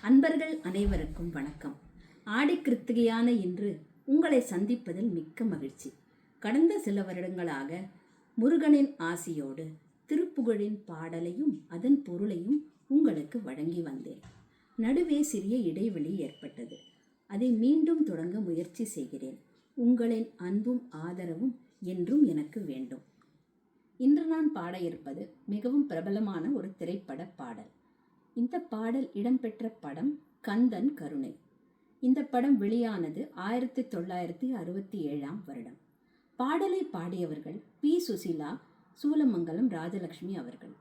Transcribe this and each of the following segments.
அன்பர்கள் அனைவருக்கும் வணக்கம். ஆடி கிருத்திகையான இன்று உங்களை சந்திப்பதில் மிக்க மகிழ்ச்சி. கடந்த சில வருடங்களாக முருகனின் ஆசியோடு திருப்புகழின் பாடலையும் அதன் பொருளையும் உங்களுக்கு வழங்கி வந்தேன். நடுவே சிறிய இடைவெளி ஏற்பட்டது. அதை மீண்டும் தொடங்க முயற்சி செய்கிறேன். உங்களின் அன்பும் ஆதரவும் என்றும் எனக்கு வேண்டும். இன்று நான் பாட இருப்பது மிகவும் பிரபலமான ஒரு திரைப்பட பாடல். இந்த பாடல் இடம்பெற்ற படம் கந்தன் கருணை. இந்த படம் வெளியானது 1967 வருடம். பாடலை பாடியவர்கள் பி. சுசீலா, சூலமங்கலம் ராஜலட்சுமி அவர்கள்.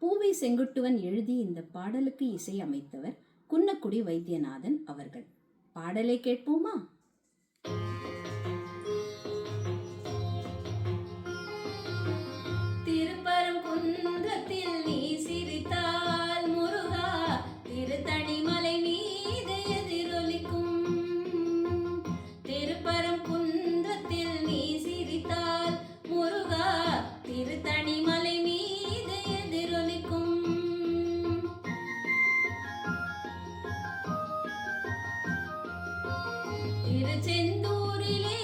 பூவை செங்குட்டுவன் எழுதி இந்த பாடலுக்கு இசை அமைத்தவர் குன்னக்குடி வைத்தியநாதன் அவர்கள். பாடலை கேட்போமா? திருப்பரங்குன்றத்தில் நீ சிரித்தால் முருகா, திருத்தணிமலை மீது எதிரொலிக்கும். திருப்பரங்குன்றத்தில் நீ சிரித்தால் முருகா, திருத்தணிமலை மீது எதிரொலிக்கும். திருச்செந்தூரிலே